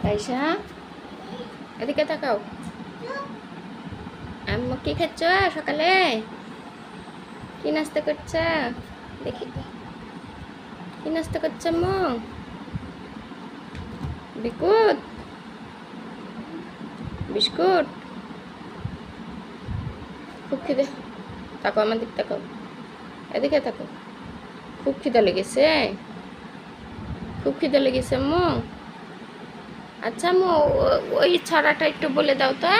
রাইসা এদিকে তাকাও। আম্মু কি খাচ্ছ সকালে? কি নাস্তা করছ? দেখি কি নাস্তা করছ আম্মু? Biscuit biscuit. খুব খিদে। তাকাও আমার দিক তাকাও, এদিকে তাকাও। খুব খিদে লেগেছে, খুব খিদে লেগেছে আম্মু। আচ্ছা আম্মু ওই ছড়াটা একটু বলে দাও তো।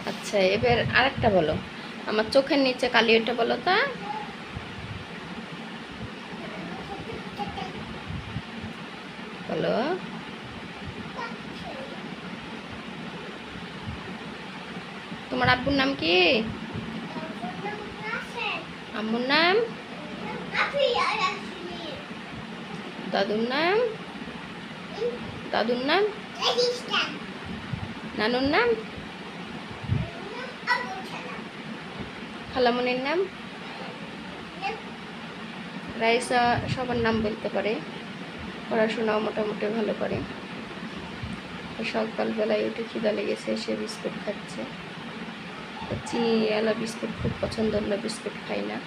আচ্ছা এবার আরেকটা বলো, আমার চোখের নিচে কালি, ওটা বলো তো। বলো। তোমার আব্বুর নাম কি? আম্মুর নাম? দাদুর নাম? দাদুর নাম? নানুর নাম? খালামনির নাম? রাইসা সবার নাম বলতে পারে, পড়াশোনাও মোটামুটি ভালো করে। সকালবেলায় উঠে খিদা লেগেছে, সে বিস্কুট খাচ্ছে। চিনিওয়ালা বিস্কুট খুব পছন্দ, আমরা বিস্কুট খাই না।